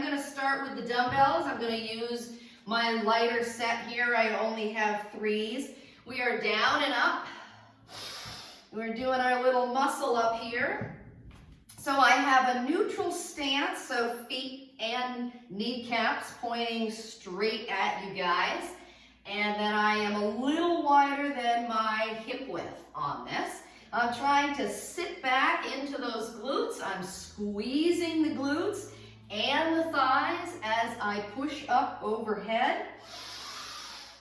am going to start with the dumbbells. I'm going to use my lighter set here. I only have 3s. We are down and up. We're doing our little muscle up here. So I have a neutral stance, so feet and kneecaps pointing straight at you guys. And then I am a little wider than my hip width on this. I'm trying to sit back into those glutes. I'm squeezing the glutes and the thighs as I push up overhead.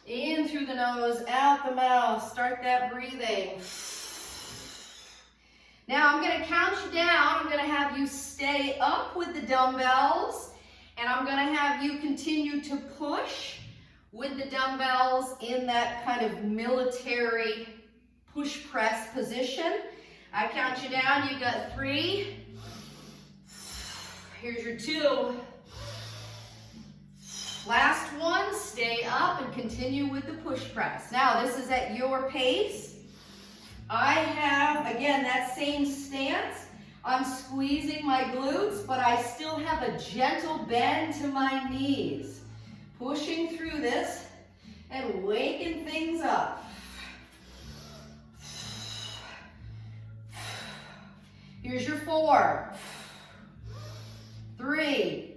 In through the nose, out the mouth. Start that breathing. Now I'm going to count you down. I'm going to have you stay up with the dumbbells, and I'm going to have you continue to push with the dumbbells in that kind of military push press position. I count you down. You got 3. Here's your 2. Last one. Stay up and continue with the push press. Now this is at your pace. I have, again, that same stance. I'm squeezing my glutes, but I still have a gentle bend to my knees. Pushing through this and waking things up. Here's your 4. 3.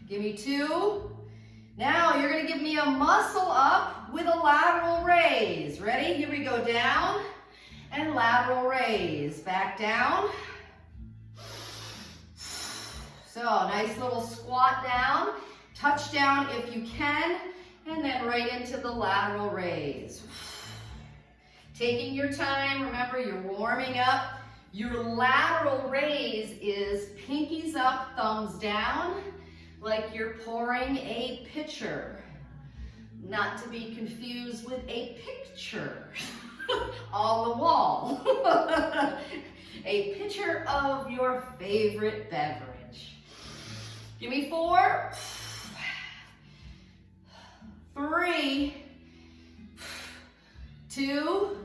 Give me 2. Now you're going to give me a muscle up with a lateral raise. Ready? Here we go. Down and lateral raise. Back down. So nice little squat down. Touch down if you can. And then right into the lateral raise. Taking your time. Remember, you're warming up. Your lateral raise is pinkies up, thumbs down, like you're pouring a pitcher. Not to be confused with a picture on the wall. A picture of your favorite beverage. Give me 4, 3, 2,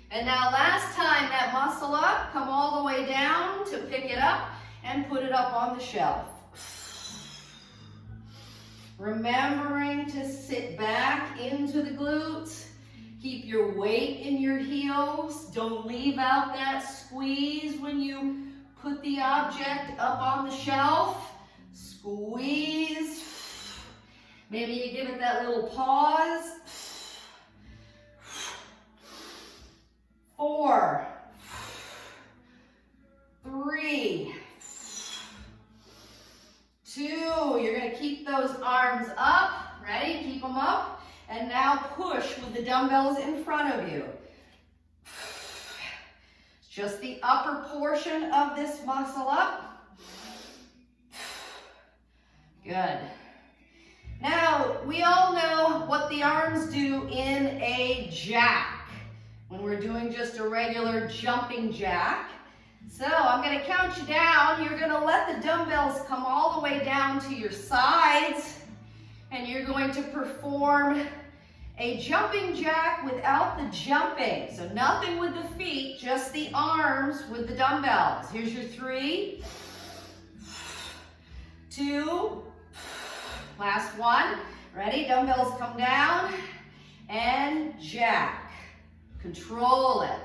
and now last time that muscle up, come all the way down to pick it up and put it up on the shelf. Remembering to sit back into the glutes. Keep your weight in your heels. Don't leave out that squeeze when you put the object up on the shelf. Squeeze. Maybe you give it that little pause. 4, 3, 2. You're going to keep those arms up. Ready? Keep them up. And now push with the dumbbells in front of you. Just the upper portion of this muscle up. Good. Now, we all know what the arms do in a jack. When we're doing just a regular jumping jack. So I'm going to count you down. You're going to let the dumbbells come all the way down to your sides. And you're going to perform a jumping jack without the jumping. So nothing with the feet, just the arms with the dumbbells. Here's your 3, 2, last one. Ready? Dumbbells come down and jack. Control it.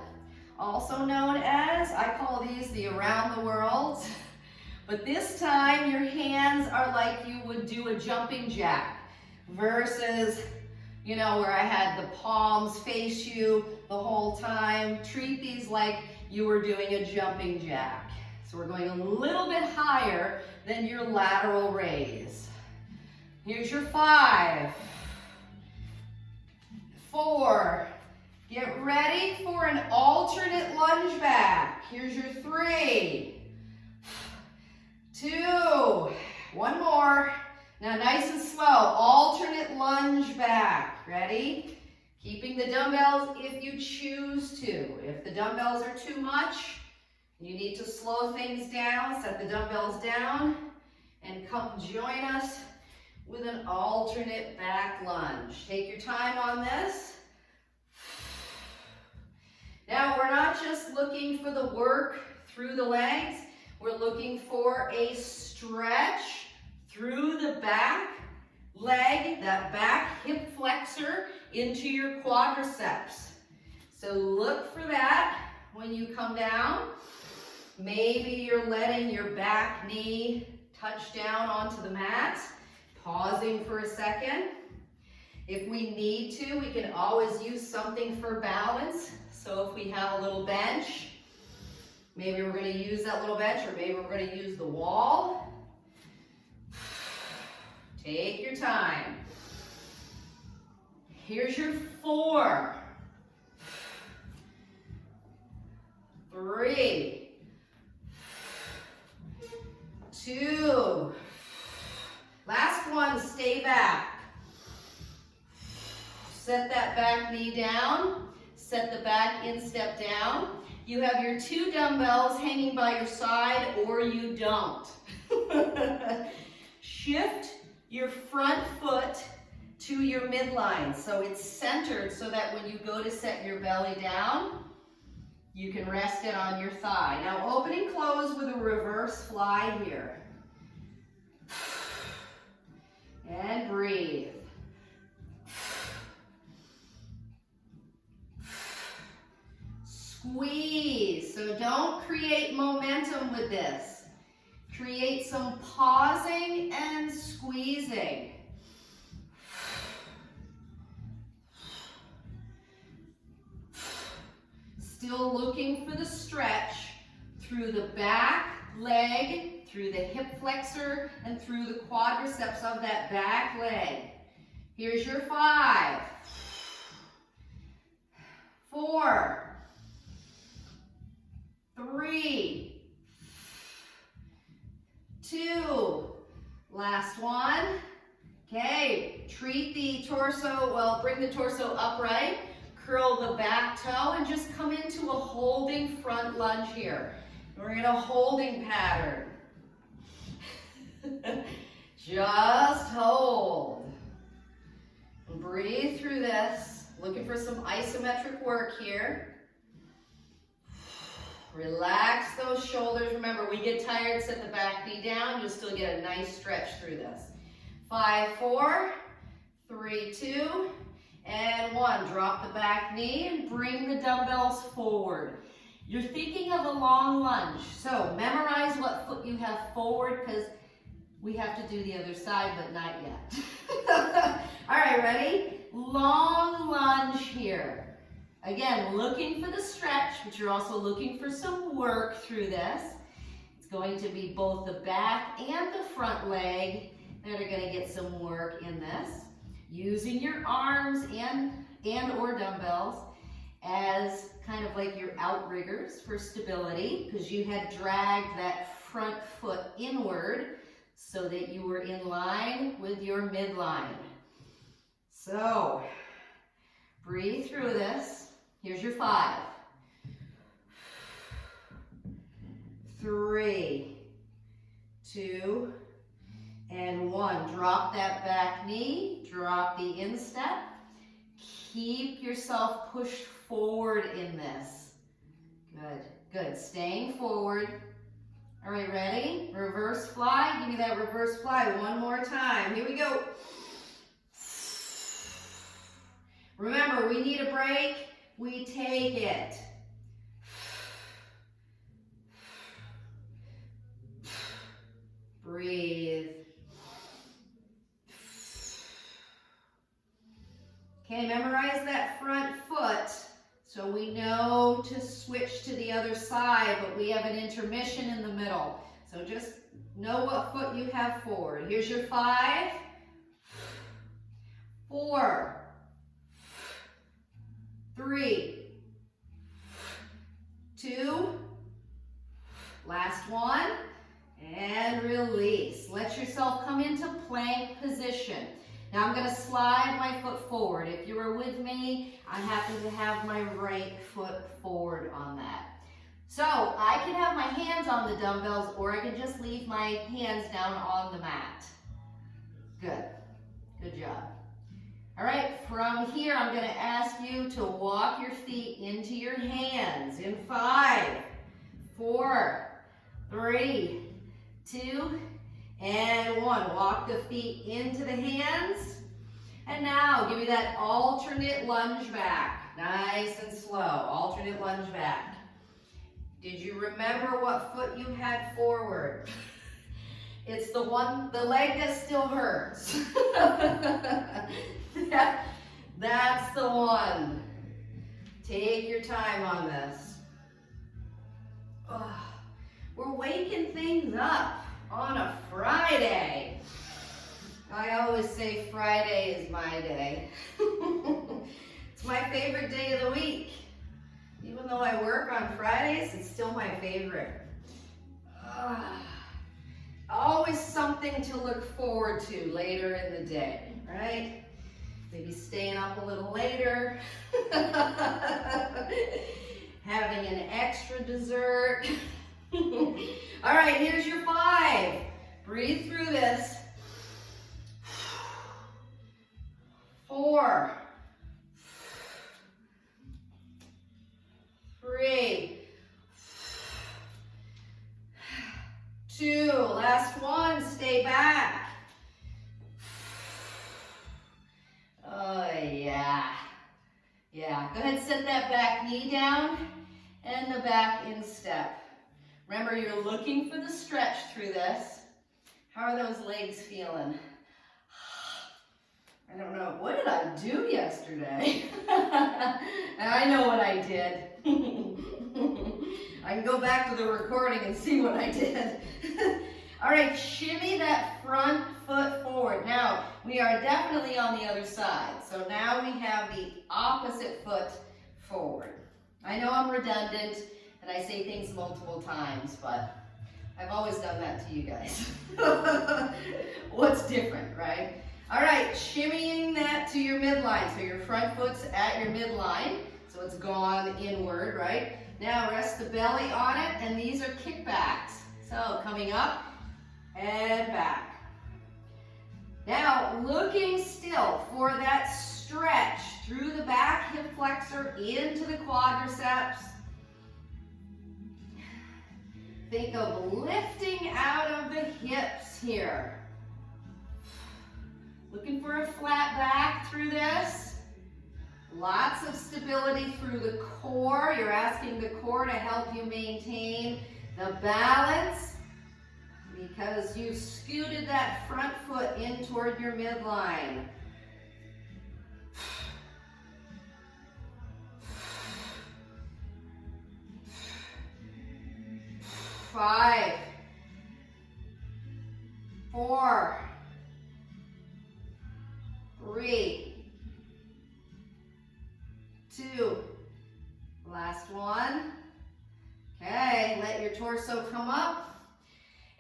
Also known as, I call these the around the world, but this time your hands are like you would do a jumping jack versus, you know, where I had the palms face you the whole time. Treat these like you were doing a jumping jack. So we're going a little bit higher than your lateral raise. Here's your 5, 4, get ready for an alternate lunge back. Here's your 3, 2, one more. Now nice and slow, alternate lunge back. Ready? Keeping the dumbbells if you choose to. If the dumbbells are too much, you need to slow things down, set the dumbbells down, and come join us with an alternate back lunge. Take your time on this. Now we're not just looking for the work through the legs, we're looking for a stretch through the back leg, that back hip flexor into your quadriceps. So look for that when you come down. Maybe you're letting your back knee touch down onto the mat, pausing for a second. If we need to, we can always use something for balance. So if we have a little bench, maybe we're going to use that little bench, or maybe we're going to use the wall. Take your time. Here's your 4, 3, 2. Last one, stay back. Set that back knee down. Set the back instep down. You have your 2 dumbbells hanging by your side, or you don't. Shift your front foot to your midline, so it's centered so that when you go to set your belly down, you can rest it on your thigh. Now open and close with a reverse fly here. And breathe. Squeeze. So don't create momentum with this. Create some pausing and squeezing. Still looking for the stretch through the back leg, through the hip flexor, and through the quadriceps of that back leg. Here's your 5, 4, 3, 2, last one. Okay, treat the torso, well, bring the torso upright, curl the back toe, and just come into a holding front lunge here. We're in a holding pattern. Just hold. Breathe through this. Looking for some isometric work here. Relax those shoulders. Remember, we get tired, set the back knee down. You'll still get a nice stretch through this. 5, 4, 3, 2, and 1. Drop the back knee and bring the dumbbells forward. You're thinking of a long lunge, so memorize what foot you have forward, because we have to do the other side, but not yet. All right, ready? Long lunge here. Again, looking for the stretch, but you're also looking for some work through this. It's going to be both the back and the front leg that are going to get some work in this. Using your arms and or dumbbells as kind of like your outriggers for stability, because you had dragged that front foot inward so that you were in line with your midline. So, breathe through this. Here's your 5, 3, 2, and 1. Drop that back knee, drop the instep. Keep yourself pushed forward in this. Good, good. Staying forward. All right, ready? Reverse fly. Give me that reverse fly one more time. Here we go. Remember, we need a break. We take it. Breathe. Okay, memorize that front foot so we know to switch to the other side, but we have an intermission in the middle. So just know what foot you have forward. Here's your 5, 4, 3, 2, last one, and release. Let yourself come into plank position. Now I'm going to slide my foot forward. If you were with me, I happen to have my right foot forward on that. So I can have my hands on the dumbbells, or I can just leave my hands down on the mat. Good. Good job. All right, from here I'm going to ask you to walk your feet into your hands in 5, 4, 3, 2, And one. Walk the feet into the hands. And now give me that alternate lunge back. Nice and slow. Alternate lunge back. Did you remember what foot you had forward? It's the leg that still hurts. That's the one. Take your time on this. Oh, we're waking things up on a Friday. I always say Friday is my day. It's my favorite day of the week. Even though I work on Fridays, it's still my favorite. Always something to look forward to later in the day, right? Maybe staying up a little later, having an extra dessert. All right, here's your 5. Breathe through this. 4, 3, 2, last one, stay back. Oh yeah. Yeah, go ahead and set that back knee down and the back instep. Remember, you're looking for the stretch through this. How are those legs feeling? I don't know, what did I do yesterday? And I know what I did. I can go back to the recording and see what I did. All right, shimmy that front foot forward. Now, we are definitely on the other side. So now we have the opposite foot forward. I know I'm redundant and I say things multiple times, but I've always done that to you guys. What's different, right? All right, shimmying that to your midline. So your front foot's at your midline. So it's gone inward, right? Now rest the belly on it, and these are kickbacks. So coming up and back. Now looking still for that stretch through the back hip flexor into the quadriceps. Think of lifting out of the hips here. Looking for a flat back through this. Lots of stability through the core. You're asking the core to help you maintain the balance because you've scooted that front foot in toward your midline. 5, 4, 3, 2, last one. Okay, let your torso come up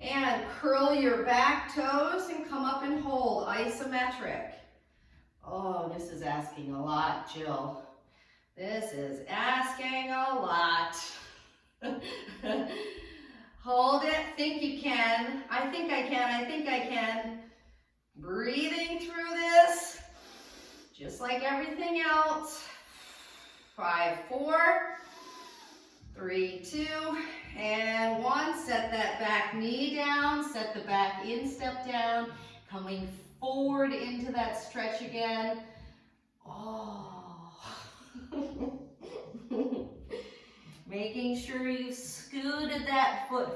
and curl your back toes and come up and hold, isometric. Oh, this is asking a lot, Jill. This is asking a lot. Hold it, think you can. I think I can, I think I can. Breathing through this, just like everything else. 5, 4, 3, 2, and 1. Set that back knee down, set the back instep down, coming forward into that stretch again. Oh. Making sure you've scooted that foot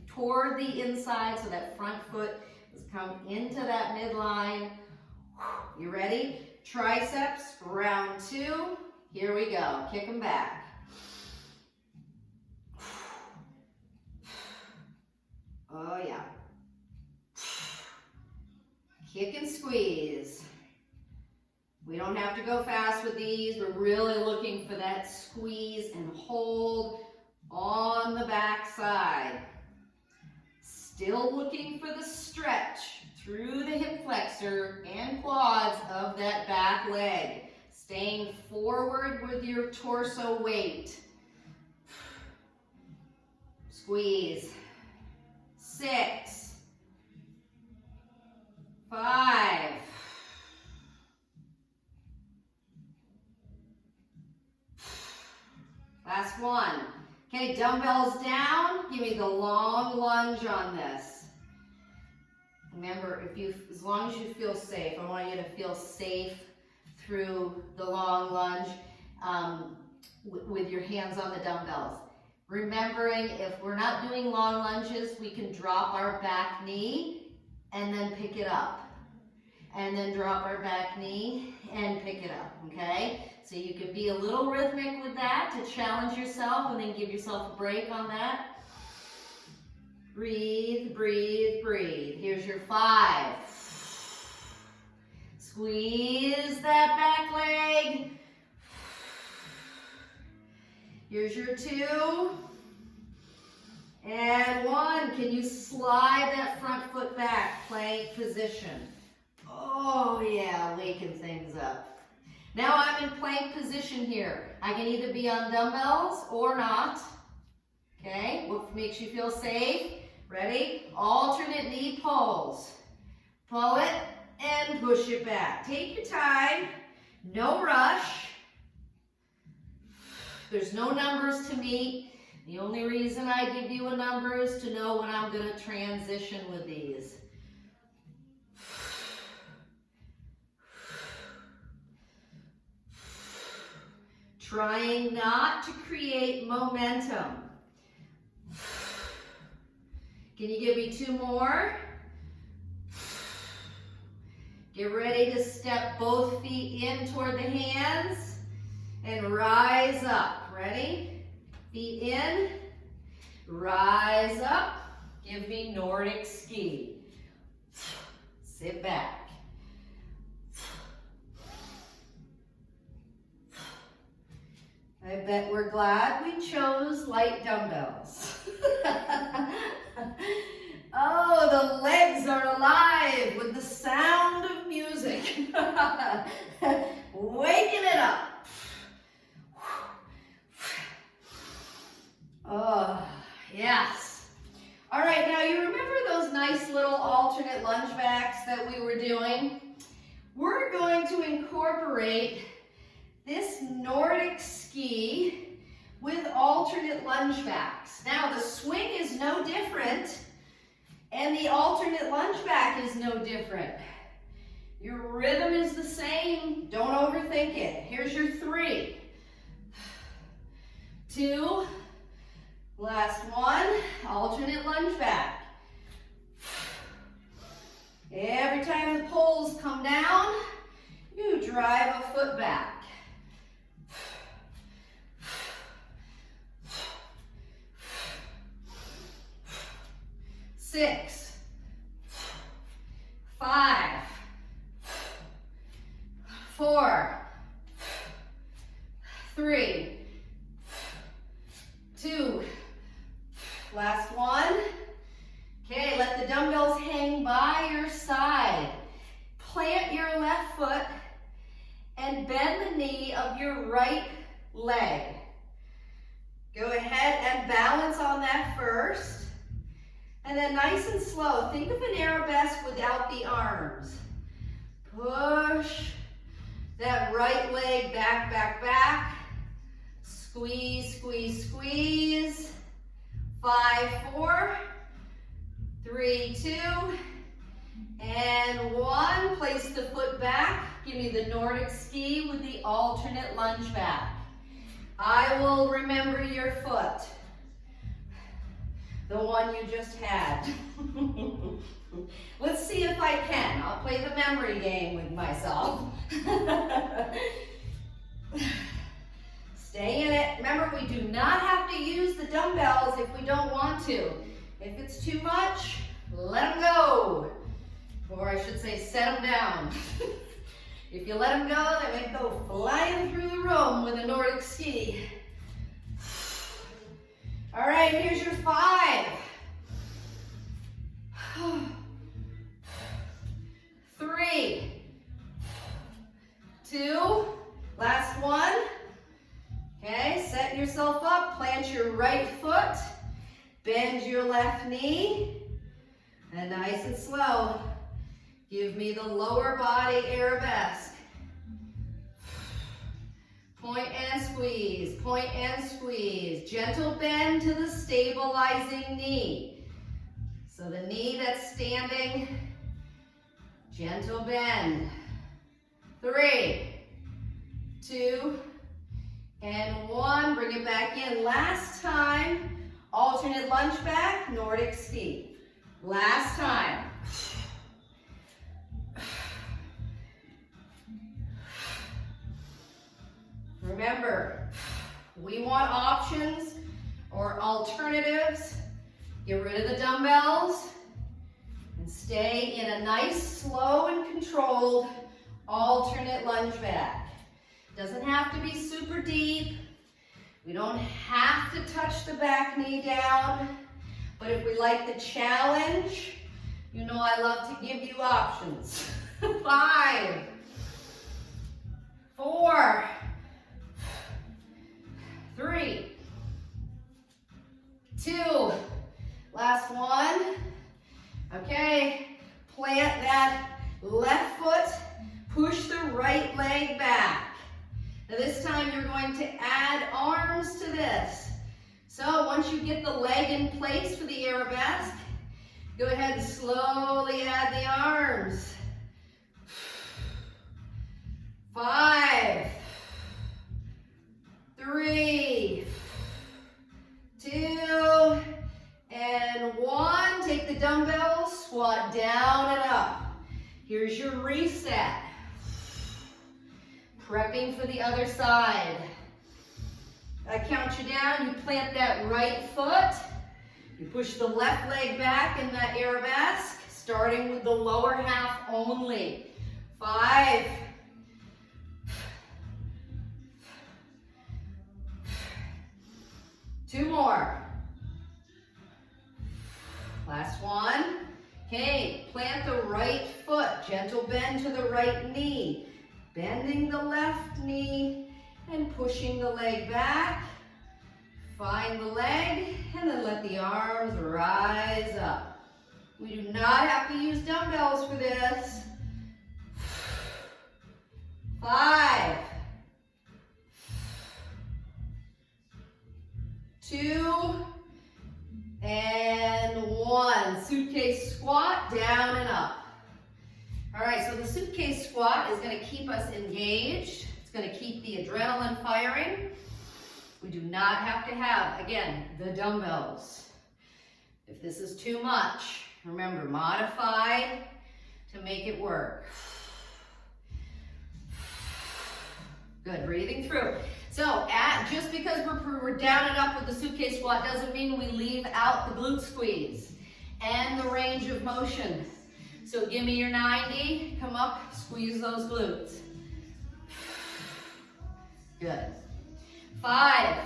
toward the inside so that front foot has come into that midline. You ready? Triceps, round 2. Here we go. Kick them back. Oh yeah. Kick and squeeze. We don't have to go fast with these. We're really looking for that squeeze and hold on the back side. Still looking for the stretch through the hip flexor and quads of that back leg. Staying forward with your torso weight. Squeeze. 6, 5, 1. Okay, dumbbells down. Give me the long lunge on this. Remember, as long as you feel safe, I want you to feel safe through the long lunge with your hands on the dumbbells. Remembering, if we're not doing long lunges, we can drop our back knee and then pick it up. And then drop our back knee and pick it up, okay? So you could be a little rhythmic with that to challenge yourself, and then give yourself a break on that. Breathe, breathe, breathe. Here's your 5. Squeeze that back leg. Here's your 2. And 1. Can you slide that front foot back? Plank position. Oh yeah, waking things up. Now I'm in plank position here. I can either be on dumbbells or not. Okay, what makes you feel safe? Ready? Alternate knee pulls. Pull it and push it back. Take your time, no rush. There's no numbers to meet. The only reason I give you a number is to know when I'm going to transition with these. Trying not to create momentum. Can you give me 2 more? Get ready to step both feet in toward the hands and rise up. Ready? Feet in, rise up. Give me Nordic ski. Sit back. I bet we're glad we chose light dumbbells. Oh, the legs are alive with the sound of music. Waking it up. Oh, yes. All right, now you remember those nice little alternate lunge backs that we were doing? We're going to incorporate this Nordic ski with alternate lunge backs. Now the swing is no different and the alternate lunge back is no different. Your rhythm is the same. Don't overthink it. Here's your 3, 2, last 1, alternate lunge back. Every time the poles come down, you drive a foot back. 6, 5, 4, 3, 2, last 1. Okay, let the dumbbells hang by your side. Plant your left foot and bend the knee of your right leg. Go ahead and balance on that first. And then nice and slow, think of an arabesque without the arms. Push that right leg back, back, back. Squeeze, squeeze, squeeze. 5, 4, 3, 2, and 1. Place the foot back. Give me the Nordic ski with the alternate lunge back. I will remember your foot. The one you just had. Let's see if I can. I'll play the memory game with myself. Stay in it. Remember, we do not have to use the dumbbells if we don't want to. If it's too much, let them go. Or I should say, set them down. If you let them go, they may go flying through the room with a Nordic ski. All right, here's your 5. 3, 2, last 1. Okay, set yourself up, plant your right foot, bend your left knee, and nice and slow, give me the lower body arabesque. Point and squeeze, point and squeeze. Gentle bend to the stabilizing knee. So the knee that's standing Gentle bend. 3, 2, and 1. Bring it back in. Last time, alternate lunge back, Nordic steep. Last time. Remember, we want options or alternatives. Get rid of the dumbbells and stay in a nice, slow and controlled alternate lunge back. Doesn't have to be super deep. We don't have to touch the back knee down. But if we like the challenge, you know I love to give you options. 5, 4, 3, 2, last one. Okay, plant that left foot, push the right leg back. Now this time you're going to add arms to this. So once you get the leg in place for the Arabesque, go ahead and slowly add the arms. 5, 3, 2, and 1. Take the dumbbells, squat down and up. Here's your reset. Prepping for the other side. I count you down, you plant that right foot. You push the left leg back in that Arabesque, starting with the lower half only. 5, 2 more. Last one. Okay, plant the right foot, gentle bend to the right knee, bending the left knee and pushing the leg back. Find the leg and then let the arms rise up. We do not have to use dumbbells for this. 5, 2, and 1. Suitcase squat, down and up. All right, so the suitcase squat is going to keep us engaged. It's going to keep the adrenaline firing. We do not have to have, again, the dumbbells. If this is too much, remember, modify to make it work. Good, breathing through. So just because we're down and up with the suitcase squat doesn't mean we leave out the glute squeeze and the range of motion. So give me your 90, come up, squeeze those glutes. Good. 5.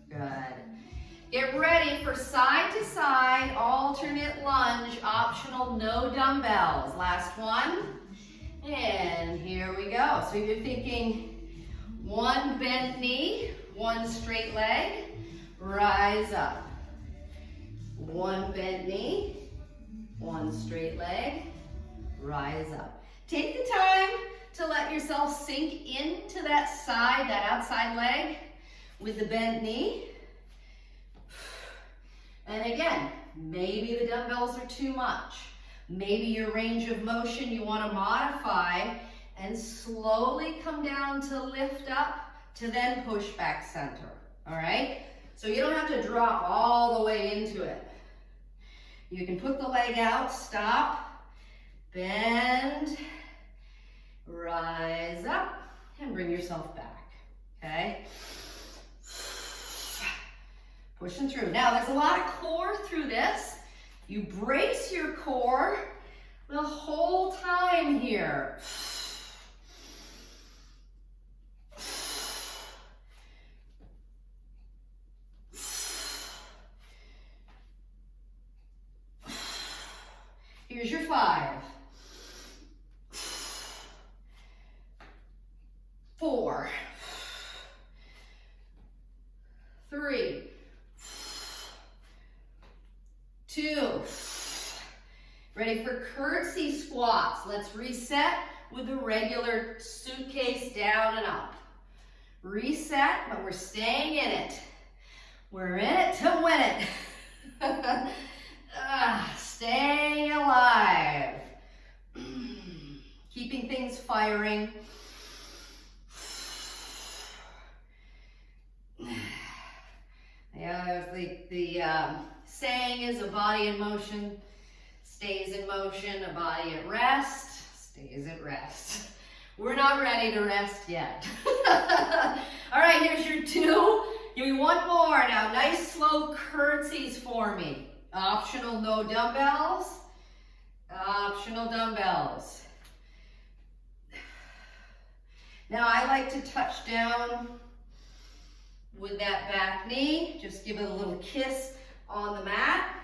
Good. Get ready for side to side, alternate lunge, optional, no dumbbells. Last one. And here we go. So you're thinking 1 bent knee, 1 straight leg, rise up. 1 bent knee, 1 straight leg, rise up. Take the time to let yourself sink into that side, that outside leg with the bent knee. And again, maybe the dumbbells are too much. Maybe your range of motion you want to modify and slowly come down to lift up to then push back center. All right? So you don't have to drop all the way into it. You can put the leg out, stop, bend, rise up, and bring yourself back. Okay? Pushing through. Now, there's a lot of core through this. You brace your core the whole time here. Here's your 5. 4. 3. 2. Ready for curtsy squats. Let's reset with the regular suitcase down and up. Reset, but we're staying in it. We're in it to win it. Staying alive. Keeping things firing. Yeah, the saying is a body in motion stays in motion, a body at rest stays at rest. We're not ready to rest yet. All right, here's your 2. Give me one more now. Nice slow curtsies for me. Optional no dumbbells. Optional dumbbells. Now I like to touch down with that back knee. Just give it a little kiss on the mat.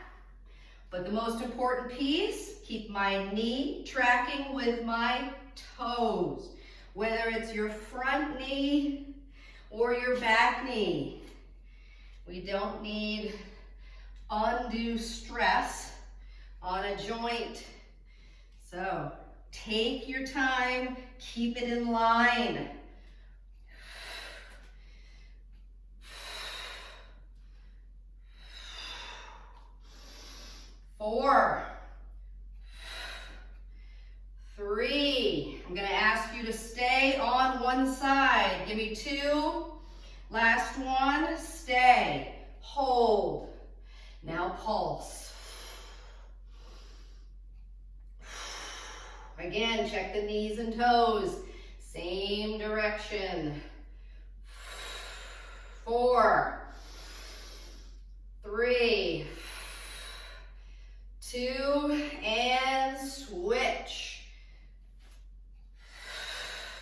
But the most important piece, keep my knee tracking with my toes. Whether it's your front knee or your back knee. We don't need undue stress on a joint. So take your time, keep it in line. 4, 3. I'm going to ask you to stay on one side. Give me 2. Last one. Stay. Hold. Now pulse. Again, check the knees and toes. Same direction. 4, 3, 2, and switch.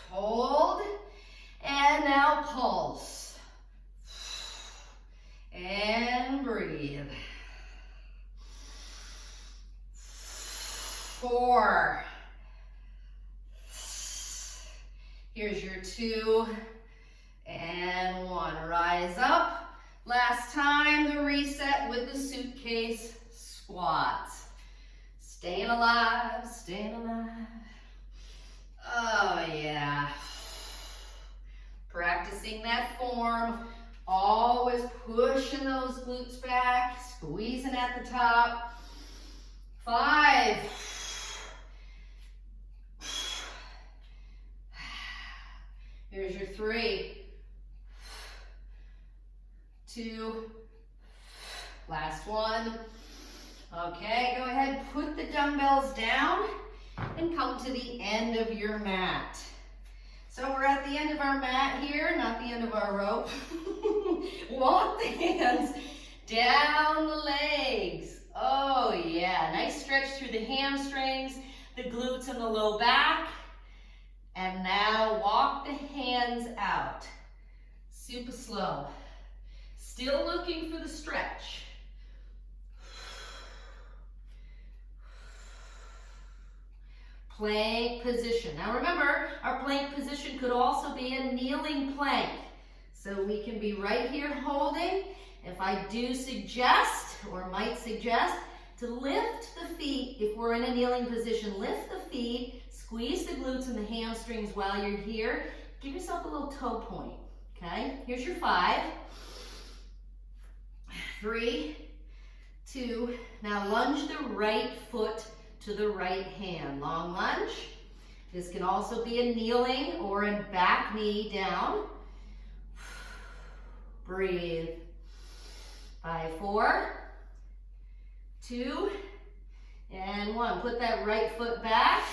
Hold, and now pulse. And breathe. 4. Here's your 2 and 1. Rise up. Last time, the reset with the suitcase squats. Staying alive, staying alive. Oh yeah. Practicing that form. Always pushing those glutes back, squeezing at the top. 5. Here's your 3. 2. Last one. Okay, go ahead, put the dumbbells down and come to the end of your mat. So we're at the end of our mat here, not the end of our rope. Walk the hands down the legs. Oh yeah, nice stretch through the hamstrings, the glutes and the low back. And now walk the hands out. Super slow. Still looking for the stretch. Plank position. Now remember, our plank position could also be a kneeling plank. So we can be right here holding. If I do suggest, or might suggest, to lift the feet, if we're in a kneeling position, lift the feet, squeeze the glutes and the hamstrings while you're here. Give yourself a little toe point, okay? Here's your 5. 3, 2, now lunge the right foot to the right hand. Long lunge. This can also be a kneeling or a back knee down. Breathe. 5, 4, 2, and 1. Put that right foot back,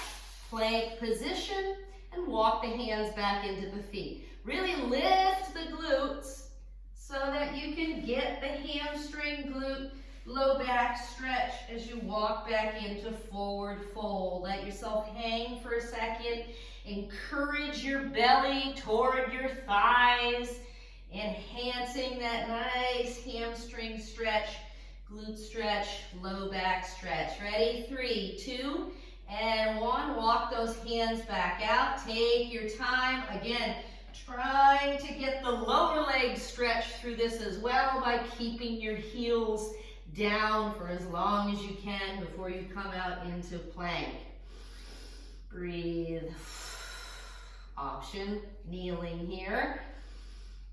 plank position, and walk the hands back into the feet. Really lift the glutes so that you can get the hamstring, glute, low back stretch as you walk back into forward fold. Let yourself hang for a second. Encourage your belly toward your thighs, enhancing that nice hamstring stretch, glute stretch, low back stretch. Ready? 3, 2, and 1. Walk those hands back out. Take your time. Again, trying to get the lower leg stretched through this as well by keeping your heels down for as long as you can before you come out into plank. Breathe. Option, kneeling here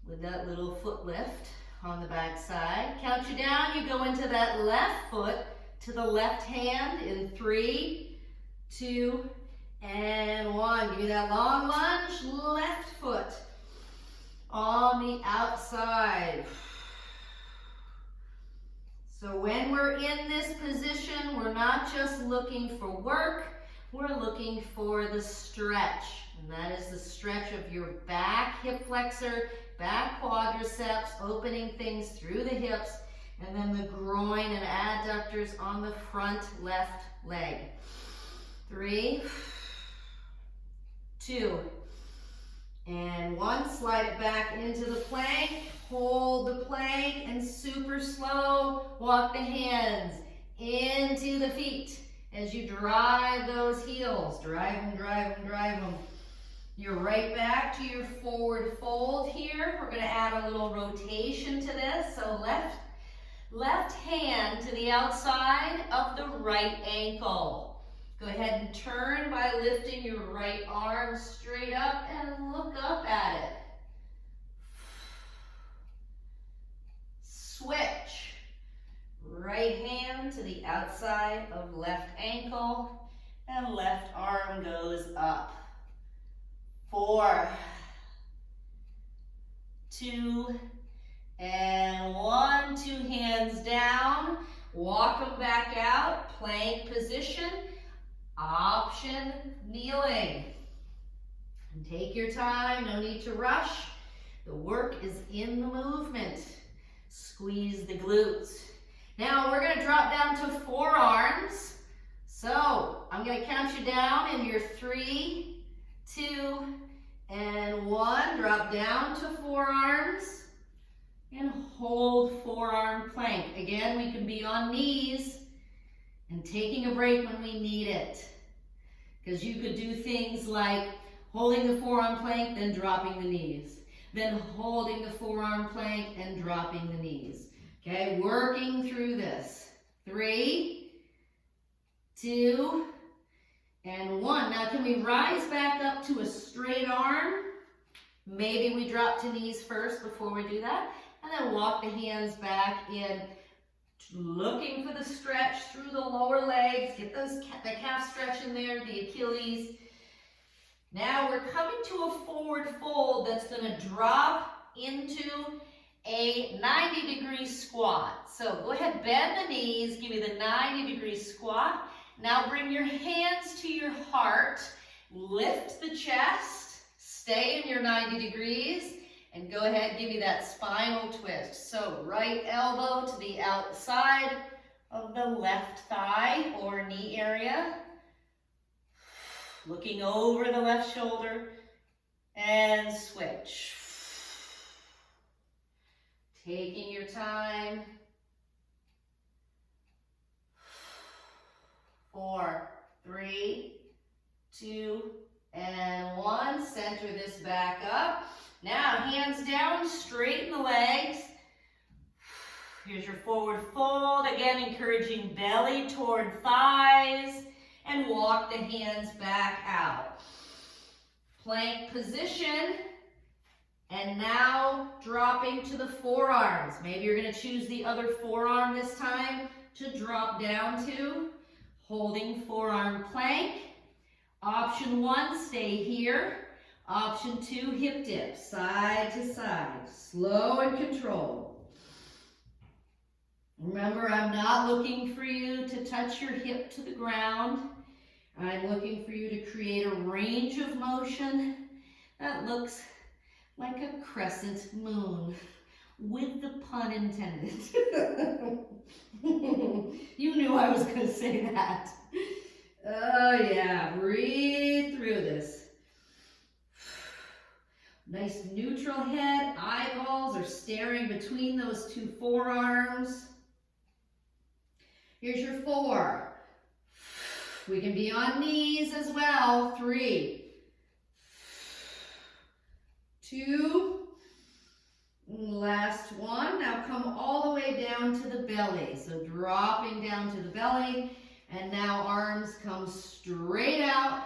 with that little foot lift on the back side. Count you down, you go into that left foot to the left hand in 3, 2, and 1. Give me that long lunge, left foot on the outside. So when we're in this position, we're not just looking for work, we're looking for the stretch. And that is the stretch of your back hip flexor, back quadriceps, opening things through the hips, and then the groin and adductors on the front left leg. 3, 2, and 1. Slide it back into the plank. Hold the plank and super slow walk the hands into the feet as you drive those heels. Drive them, drive them, drive them. You're right back to your forward fold here. We're going to add a little rotation to this. So left hand to the outside of the right ankle. Go ahead and turn by lifting your right arm straight up and look up at it. Switch. Right hand to the outside of left ankle and left arm goes up. 4, 2, and 1. 2 hands down. Walk them back out. Plank position. Option kneeling. And take your time. No need to rush. The work is in the movement. Squeeze the glutes. Now we're going to drop down to forearms. So I'm going to count you down in your 3, 2, and 1. Drop down to forearms and hold forearm plank. Again, we can be on knees and taking a break when we need it. Because you could do things like holding the forearm plank, then dropping the knees. Then holding the forearm plank and dropping the knees. Okay, working through this. 3, 2, and 1. Now can we rise back up to a straight arm? Maybe we drop to knees first before we do that. And then walk the hands back in, looking for the stretch through the lower legs. Get the calf stretch in there, the Achilles. Now we're coming to a forward fold that's going to drop into a 90-degree squat. So go ahead, bend the knees, give me the 90-degree squat. Now bring your hands to your heart, lift the chest, stay in your 90 degrees, and go ahead, give me that spinal twist. So right elbow to the outside of the left thigh or knee area. Looking over the left shoulder and switch. Taking your time. 4, 3, 2, and 1. Center this back up. Now, hands down, straighten the legs. Here's your forward fold. Again, encouraging belly toward thighs. And walk the hands back out. Plank position. And now dropping to the forearms. Maybe you're going to choose the other forearm this time to drop down to. Holding forearm plank. Option 1, stay here. Option 2, hip dip, side to side. Slow and controlled. Remember, I'm not looking for you to touch your hip to the ground. I'm looking for you to create a range of motion that looks like a crescent moon, with the pun intended. You knew I was going to say that. Oh yeah, breathe through this. Nice neutral head, eyeballs are staring between those two forearms. Here's your 4. We can be on knees as well. 3, 2, last one. Now come all the way down to the belly. So dropping down to the belly, and now arms come straight out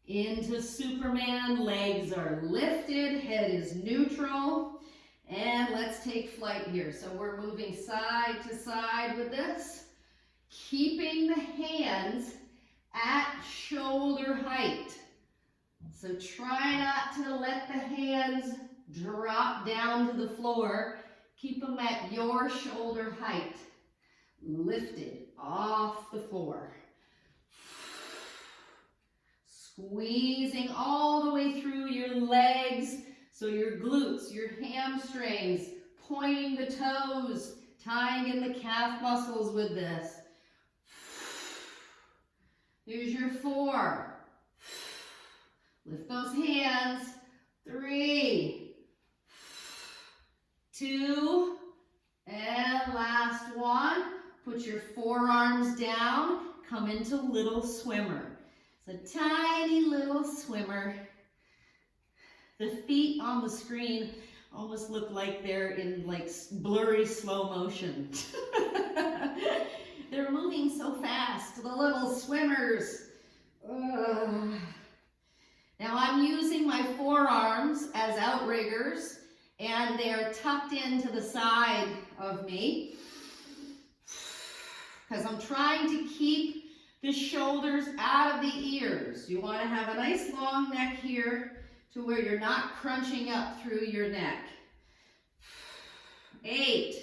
into Superman. Legs are lifted, head is neutral, and let's take flight here. So we're moving side to side with this. keeping the hands at shoulder height. So try not to let the hands drop down to the floor. Keep them at your shoulder height, lifted off the floor. Squeezing all the way through your legs, so your glutes, your hamstrings, pointing the toes, tying in the calf muscles with this. Here's your 4. Lift those hands. 3, 2, and last one. Put your forearms down. Come into little swimmer. It's a tiny little swimmer. The feet on the screen almost look like they're in like blurry slow motion. They're moving so fast, the little swimmers. Now I'm using my forearms as outriggers, and they're tucked into the side of me because I'm trying to keep the shoulders out of the ears. You want to have a nice long neck here to where you're not crunching up through your neck. 8.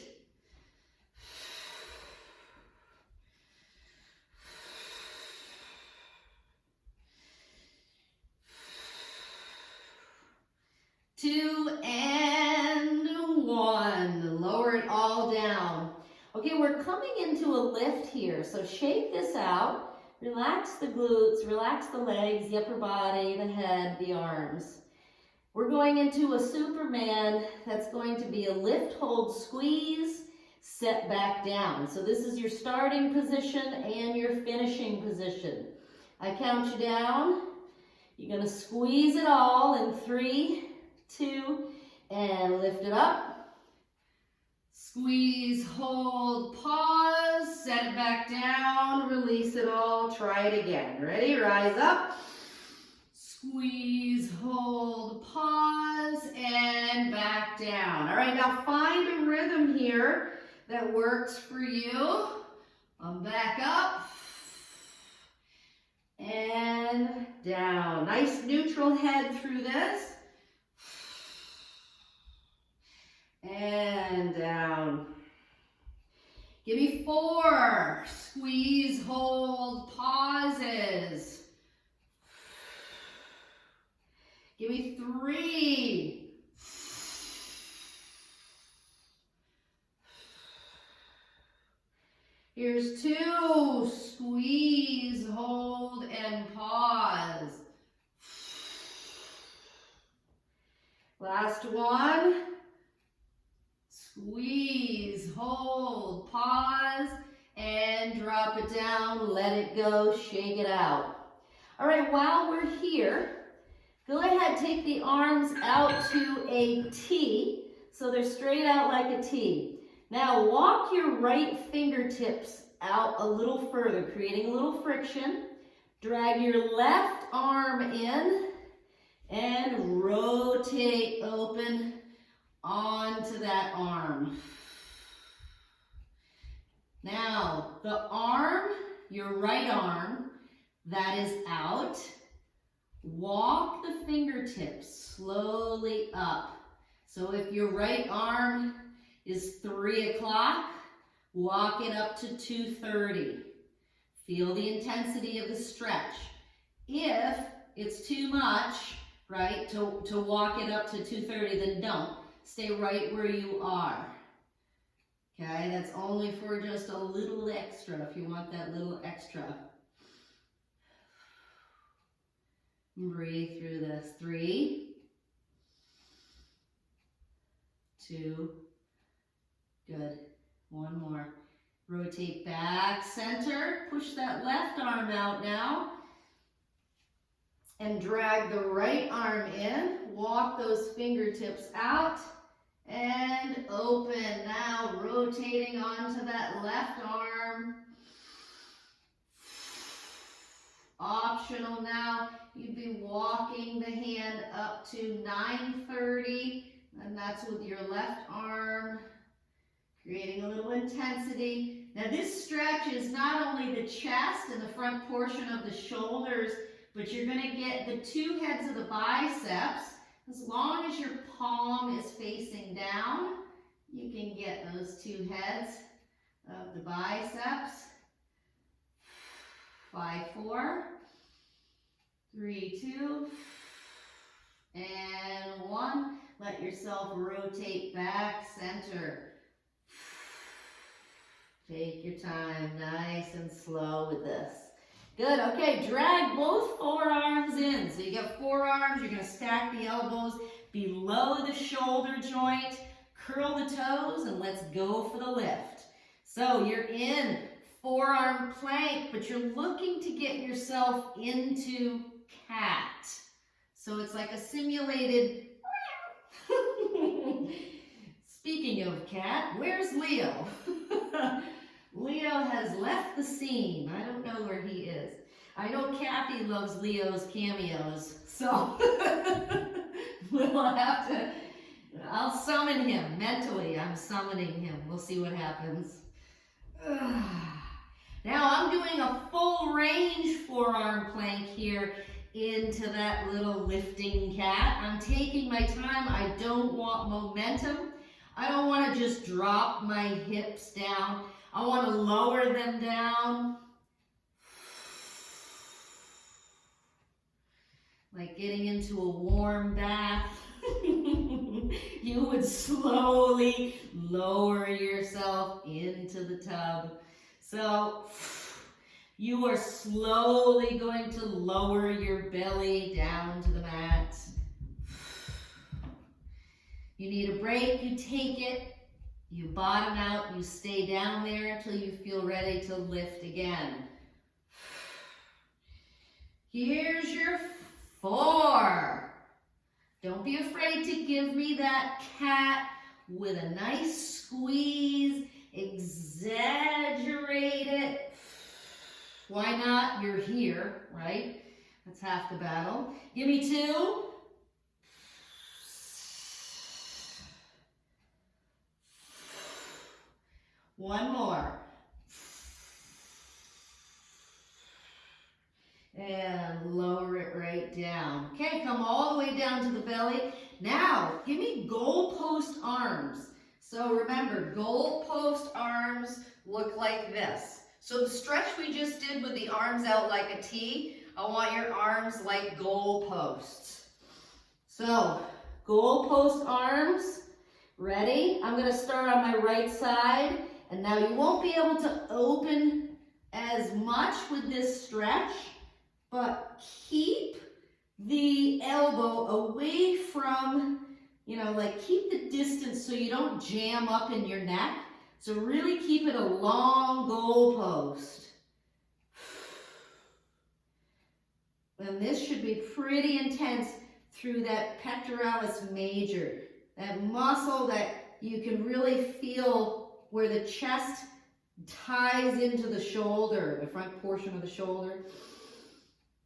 2 and 1. Lower it all down. Okay, we're coming into a lift here, so shake this out. Relax the glutes, relax the legs, the upper body, the head, the arms. We're going into a Superman that's going to be a lift, hold, squeeze, set back down. So this is your starting position and your finishing position. I count you down. You're going to squeeze it all in 3, 2, and lift it up. Squeeze, hold, pause, set it back down, release it all, try it again. Ready? Rise up. Squeeze, hold, pause, and back down. All right, now find a rhythm here that works for you. Back up and down. Nice neutral head through this. And down. Give me 4. Squeeze, hold, pauses. Give me 3. Here's 2. Squeeze, hold, and pause. Last one. Squeeze, hold, pause, and drop it down, let it go, shake it out. All right, while we're here, go ahead, take the arms out to a T, so they're straight out like a T. Now walk your right fingertips out a little further, creating a little friction. Drag your left arm in and rotate open onto that arm. Now, the arm, your right arm, that is out, walk the fingertips slowly up. So if your right arm is 3 o'clock, walk it up to 2:30. Feel the intensity of the stretch. If it's too much, right, to walk it up to 2:30, then don't. Stay right where you are. Okay, that's only for just a little extra if you want that little extra. Breathe through this. 3, 2, good. 1 more. Rotate back, center. Push that left arm out now. And drag the right arm in. Walk those fingertips out. And open. Now rotating onto that left arm. Optional now. You'd be walking the hand up to 9:30. And that's with your left arm. Creating a little intensity. Now this stretch is not only the chest and the front portion of the shoulders, but you're going to get the two heads of the biceps. As long as your palm is facing down, you can get those two heads of the biceps. 5, 4, 3, 2, and 1. Let yourself rotate back, center. Take your time, nice and slow with this. Good, okay, drag both forearms in. So you got forearms, you're gonna stack the elbows below the shoulder joint, curl the toes, and let's go for the lift. So you're in forearm plank, but you're looking to get yourself into cat. So it's like a simulated, speaking of cat, where's Leo? Leo has left the scene. I don't know where he is. I know Kathy loves Leo's cameos, so we'll have to, I'll summon him mentally. I'm summoning him. We'll see what happens. Now I'm doing a full range forearm plank here into that little lifting cat. I'm taking my time. I don't want momentum. I don't want to just drop my hips down. I want to lower them down. Like getting into a warm bath. You would slowly lower yourself into the tub. So you are slowly going to lower your belly down to the mat. You need a break, you take it, you bottom out, you stay down there until you feel ready to lift again. Here's your 4. Don't be afraid to give me that cat with a nice squeeze. Exaggerate it. Why not? You're here, right? That's half the battle. Give me 2. One more. And lower it right down. Okay, come all the way down to the belly. Now, give me goalpost arms. So remember, goalpost arms look like this. So the stretch we just did with the arms out like a T, I want your arms like goalposts. So, goalpost arms, ready? I'm gonna start on my right side, and now you won't be able to open as much with this stretch, but keep the elbow away from, like keep the distance so you don't jam up in your neck. So really keep it a long goalpost. And this should be pretty intense through that pectoralis major, that muscle that you can really feel where the chest ties into the shoulder, the front portion of the shoulder.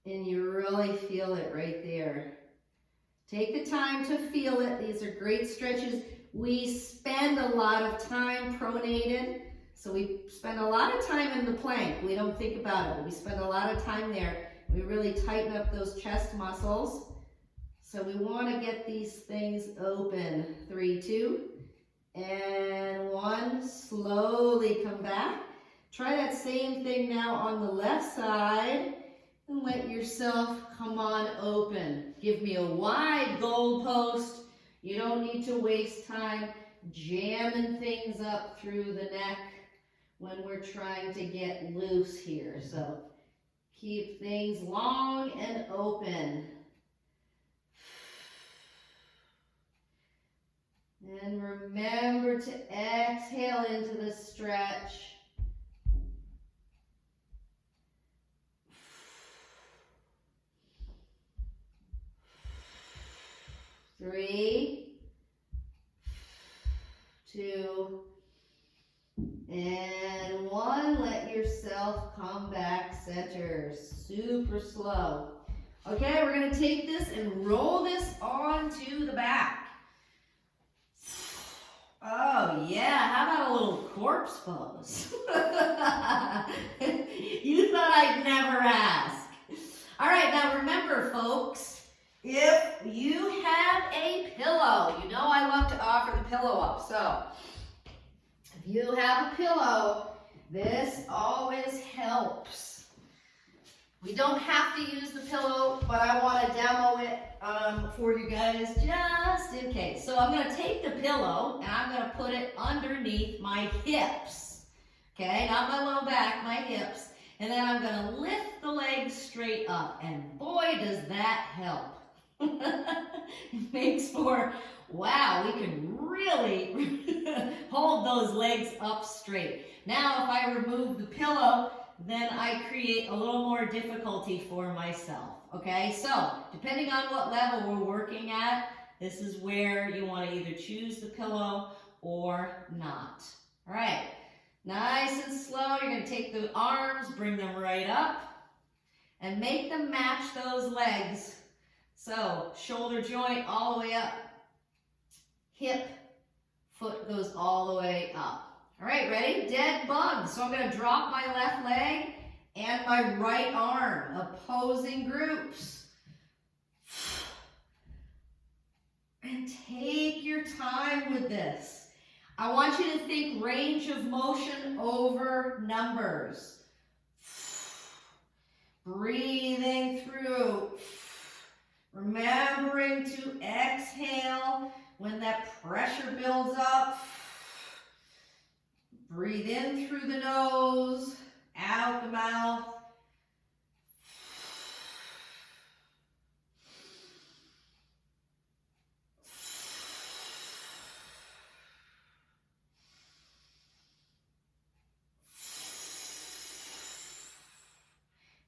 And you really feel it right there. Take the time to feel it. These are great stretches. We spend a lot of time pronated. So we spend a lot of time in the plank. We don't think about it, but we spend a lot of time there. We really tighten up those chest muscles. So we want to get these things open. 3, 2, and 1. Slowly come back. Try that same thing now on the left side. And let yourself come on open. Give me a wide goalpost. You don't need to waste time jamming things up through the neck when we're trying to get loose here. So keep things long and open. And remember to exhale into the stretch. 3, 2, and 1. Let yourself come back center. Super slow. Okay, we're going to take this and roll this onto the back. Oh yeah, how about a little corpse pose. You thought I'd never ask. All right, now remember, folks, if you have a pillow, you know I love to offer the pillow up. So if you have a pillow, this always helps. We don't have to use the pillow, but I want to demo it for you guys just in case. So I'm going to take the pillow and I'm going to put it underneath my hips. Okay, not my low back, my hips. And then I'm going to lift the legs straight up. And boy, does that help. It makes for, wow, we can really hold those legs up straight. Now, if I remove the pillow, then I create a little more difficulty for myself, okay? So, depending on what level we're working at, this is where you want to either choose the pillow or not. All right, nice and slow, you're going to take the arms, bring them right up, and make them match those legs. So, shoulder joint all the way up, hip, foot goes all the way up. All right, ready? Dead bug. So I'm going to drop my left leg and my right arm, opposing groups. And take your time with this. I want you to think range of motion over numbers. Breathing through. Remembering to exhale when that pressure builds up. Breathe in through the nose, out the mouth.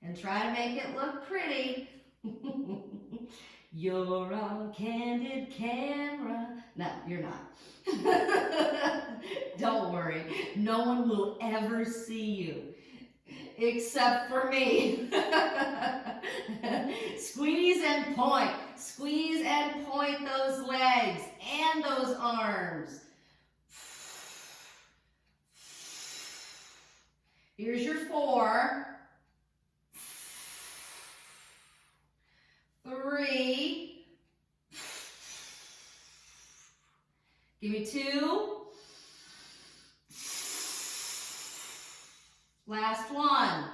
And try to make it look pretty. You're on candid camera. No, you're not. Don't worry. No one will ever see you. Except for me. Squeeze and point. Squeeze and point those legs and those arms. Here's your 4. 3. Give me 2. Last one.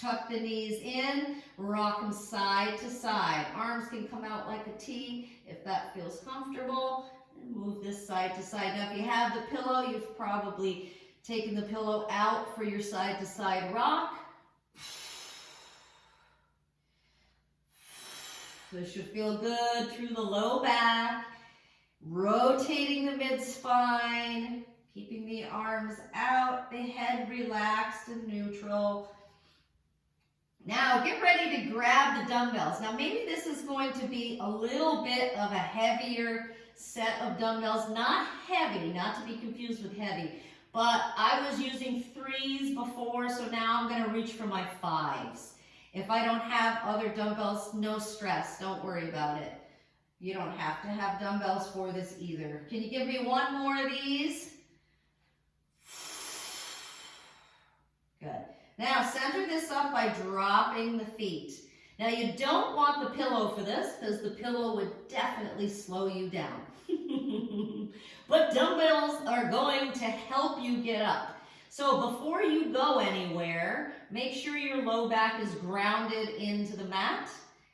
Tuck the knees in, rock them side to side. Arms can come out like a T if that feels comfortable. And move this side to side. Now if you have the pillow, you've probably taken the pillow out for your side to side rock. This should feel good through the low back, rotating the mid-spine, keeping the arms out, the head relaxed and neutral. Now get ready to grab the dumbbells. Now maybe this is going to be a little bit of a heavier set of dumbbells. Not heavy, not to be confused with heavy, but I was using 3s before, so now I'm going to reach for my 5s. If I don't have other dumbbells, no stress. Don't worry about it. You don't have to have dumbbells for this either. Can you give me one more of these? Good. Now center this up by dropping the feet. Now you don't want the pillow for this because the pillow would definitely slow you down. But dumbbells are going to help you get up. So before you go anywhere, make sure your low back is grounded into the mat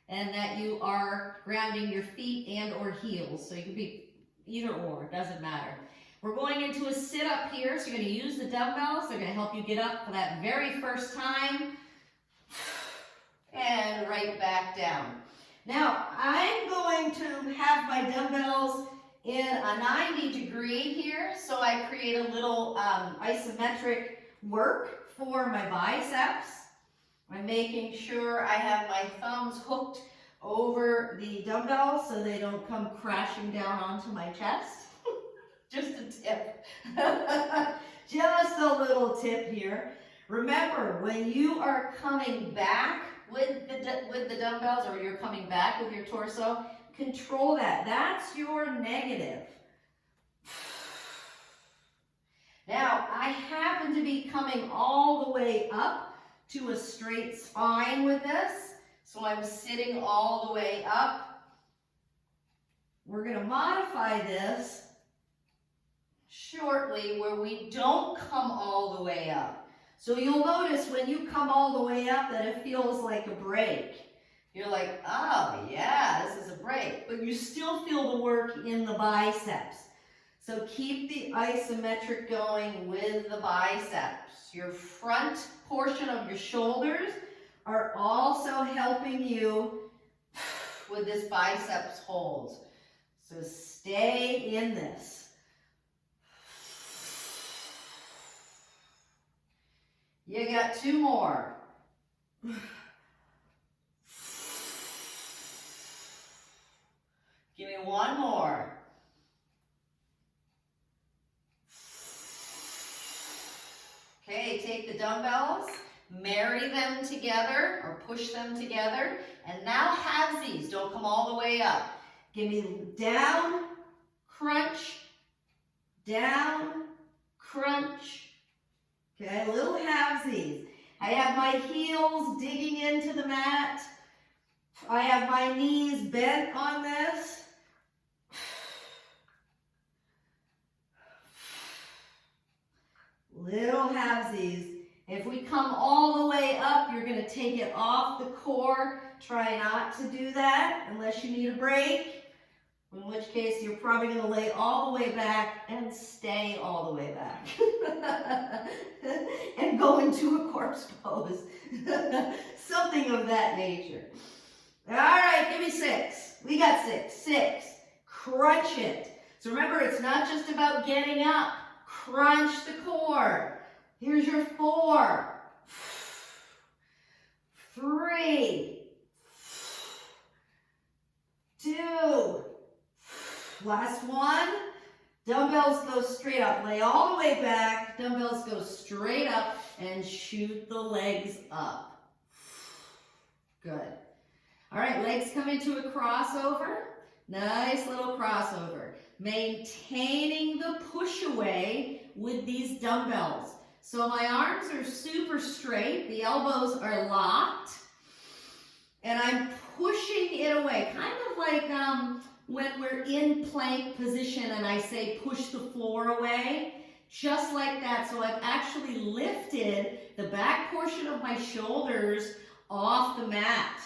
and that you are grounding your feet and or heels. So you can be either or, it doesn't matter. We're going into a sit-up here, so you're going to use the dumbbells. They're going to help you get up for that very first time. And right back down. Now, I'm going to have my dumbbells in a 90 degree here, so I create a little isometric work for my biceps. I'm making sure I have my thumbs hooked over the dumbbells so they don't come crashing down onto my chest. Just a tip. Just a little tip here. Remember, when you are coming back with the dumbbells, or you're coming back with your torso, control that. That's your negative. happen to be coming all the way up to a straight spine with this, so I'm sitting all the way up, we're going to modify this shortly where we don't come all the way up. So you'll notice when you come all the way up that it feels like a break. You're like, oh yeah, this is a break, but you still feel the work in the biceps. So keep the isometric going with the biceps. Your front portion of your shoulders are also helping you with this biceps hold. So stay in this. You got 2 more. Give me 1 more. Okay, take the dumbbells, marry them together or push them together, and now halvesies. Don't come all the way up. Give me down, crunch, down, crunch. Okay, little halvesies. I have my heels digging into the mat. I have my knees bent on this. Little halvesies. If we come all the way up, you're going to take it off the core. Try not to do that unless you need a break, in which case you're probably going to lay all the way back and stay all the way back. And go into a corpse pose. Something of that nature. All right, give me 6. We got 6. 6. Crunch it. So remember, it's not just about getting up. Crunch the core. Here's your 4, 3, 2, last one. Dumbbells go straight up. Lay all the way back. Dumbbells go straight up and shoot the legs up. Good. All right, legs come into a crossover. Nice little crossover. Maintaining the push away with these dumbbells. So my arms are super straight, the elbows are locked, and I'm pushing it away, kind of like when we're in plank position and I say push the floor away, just like that. So I've actually lifted the back portion of my shoulders off the mat,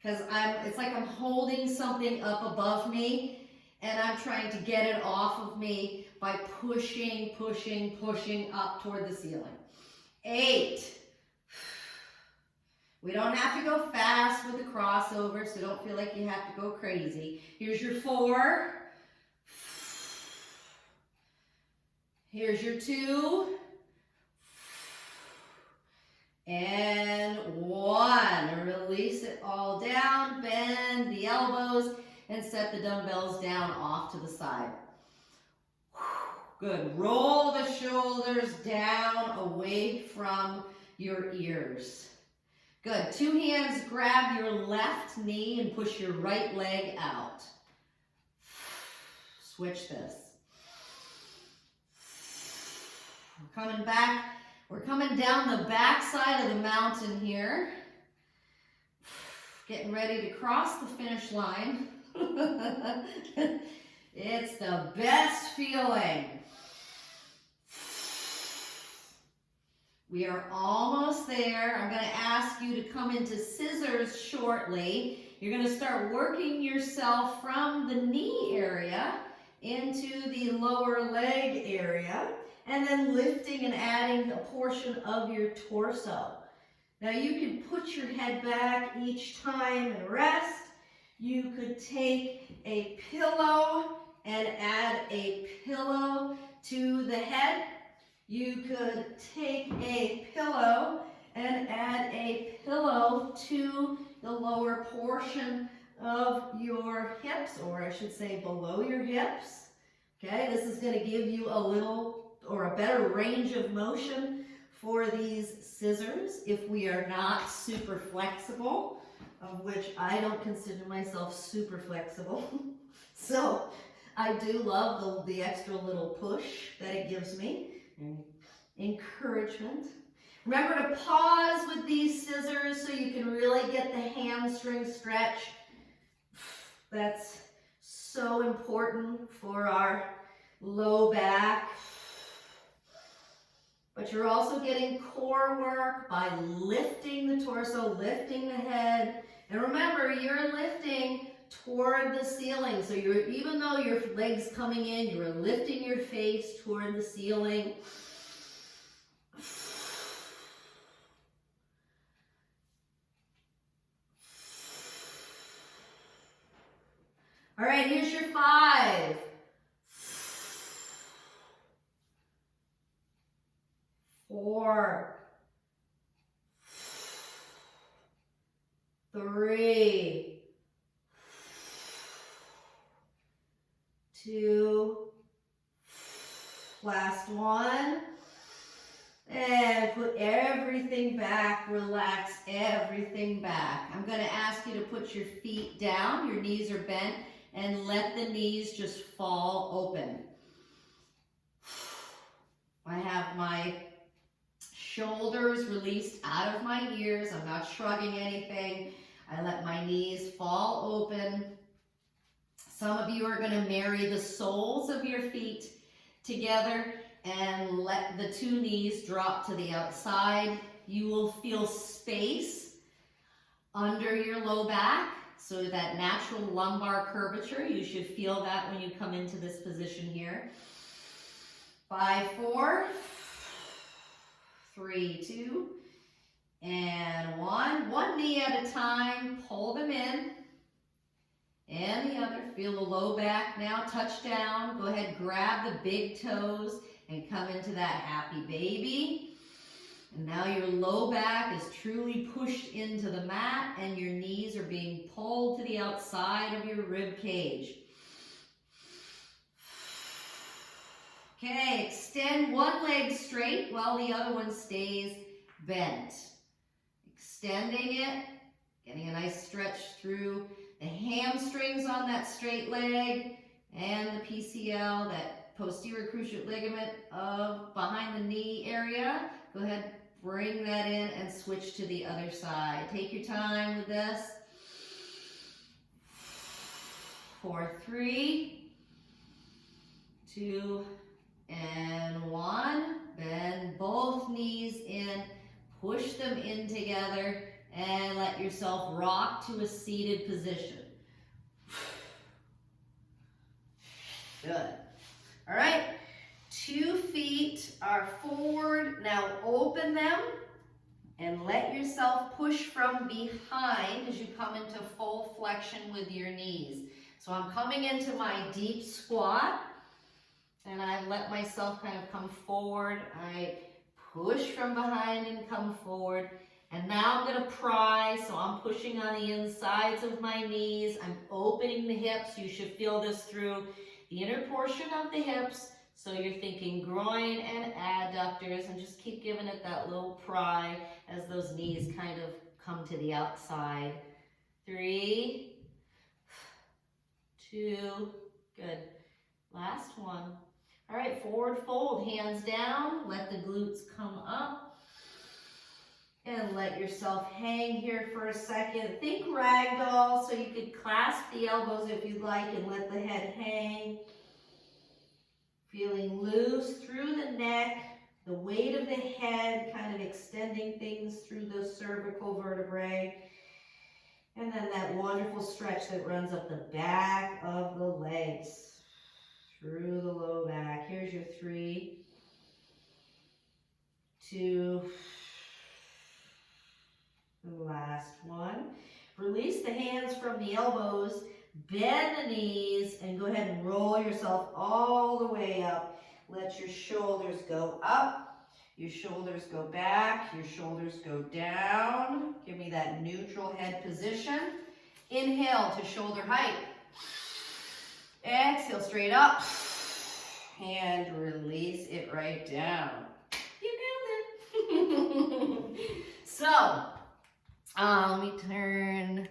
because it's like I'm holding something up above me, and I'm trying to get it off of me by pushing, pushing, pushing up toward the ceiling. 8. We don't have to go fast with the crossover, so don't feel like you have to go crazy. Here's your 4. Here's your 2. And 1. Release it all down, bend the elbows, and set the dumbbells down off to the side. Good. Roll the shoulders down away from your ears. Good. 2 hands grab your left knee and push your right leg out. Switch this. We're coming back. We're coming down the back side of the mountain here. Getting ready to cross the finish line. It's the best feeling. We are almost there. I'm going to ask you to come into scissors shortly. You're going to start working yourself from the knee area into the lower leg area, and then lifting and adding a portion of your torso. Now you can put your head back each time and rest. You could take a pillow and add a pillow to the head. You could take a pillow and add a pillow to the lower portion of your hips, or I should say below your hips. Okay, this is going to give you a little or a better range of motion for these scissors if we are not super flexible, of which I don't consider myself super flexible. So I do love the extra little push that it gives me. encouragement. Remember to pause with these scissors so you can really get the hamstring stretch. That's so important for our low back. But you're also getting core work by lifting the torso, lifting the head. And remember, you're lifting toward the ceiling. So even though your leg's coming in, you're lifting your face toward the ceiling. All right, here's your 5. 4. 3. 2. Last one. And put everything back, relax everything back. I'm going to ask you to put your feet down, your knees are bent, and let the knees just fall open. I have my shoulders released out of my ears. I'm not shrugging anything. I let my knees fall open. Some of you are going to marry the soles of your feet together and let the 2 knees drop to the outside. You will feel space under your low back, so that natural lumbar curvature. You should feel that when you come into this position here. 5, 4, 3, 2, and 1. One knee at a time. Pull them in. And the other. Feel the low back now touch down. Go ahead, grab the big toes and come into that happy baby. And now your low back is truly pushed into the mat and your knees are being pulled to the outside of your rib cage. Okay, extend one leg straight while the other one stays bent. Extending it, getting a nice stretch through the hamstrings on that straight leg and the PCL, that posterior cruciate ligament of behind the knee area. Go ahead, bring that in and switch to the other side. Take your time with this. 4, 3, 2, and 1. Bend both knees in, push them in together, and let yourself rock to a seated position. Good. All right, 2 feet are forward. Now open them and let yourself push from behind as you come into full flexion with your knees. So I'm coming into my deep squat and I let myself kind of come forward. I push from behind and come forward. And now I'm going to pry, so I'm pushing on the insides of my knees. I'm opening the hips. You should feel this through the inner portion of the hips. So you're thinking groin and adductors, and just keep giving it that little pry as those knees kind of come to the outside. 3, 2, good. Last one. All right, forward fold, hands down. Let the glutes come up. And let yourself hang here for a second. Think ragdoll, so you could clasp the elbows if you'd like and let the head hang. Feeling loose through the neck, the weight of the head kind of extending things through the cervical vertebrae. And then that wonderful stretch that runs up the back of the legs, through the low back. Here's your 3, 2, the last one. Release the hands from the elbows, bend the knees, and go ahead and roll yourself all the way up. Let your shoulders go up, your shoulders go back, your shoulders go down. Give me that neutral head position. Inhale to shoulder height. Exhale straight up and release it right down. You nailed it. So, let me turn